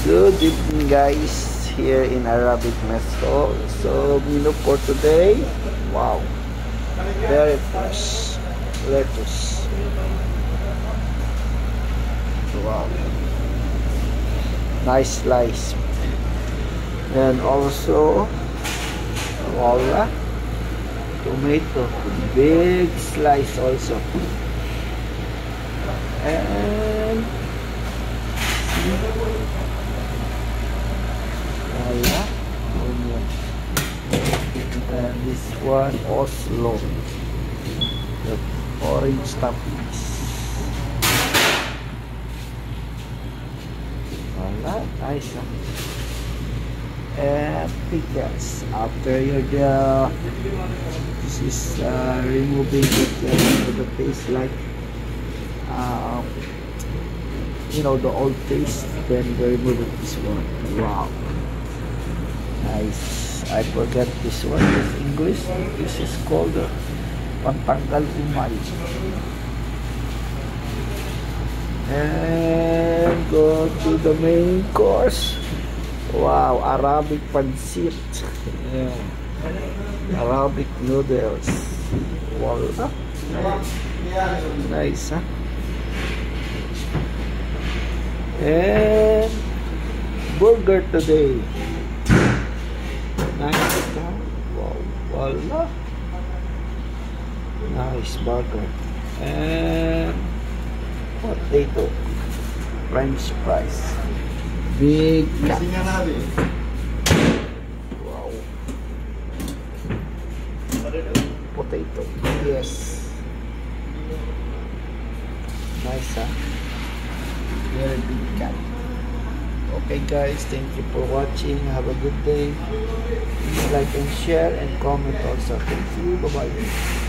Good evening guys, here in Arabic Mesto. So menu for today, wow, very fresh lettuce, wow, nice slice, and also voila, tomato, big slice also, and voila, onion. And this one Oslo, the orange toppings. Voila, nice, huh? And pickles. After you're done, this is removing the paste, like the old paste, then we remove it, this one. Wow, nice. I forget this one in English. This is called pantanggal umay. And go to the main course. Wow, Arabic pancit. Yeah. Arabic noodles. Voila. Nice, huh? And burger today. Nice, huh? Wow, voila. Nice burger. And potato, French fries, big cat. Wow. Potato, yes. Nice, huh? Very big cat. Okay guys, thank you for watching. Have a good day. Please like and share and comment also. Thank you. Bye bye.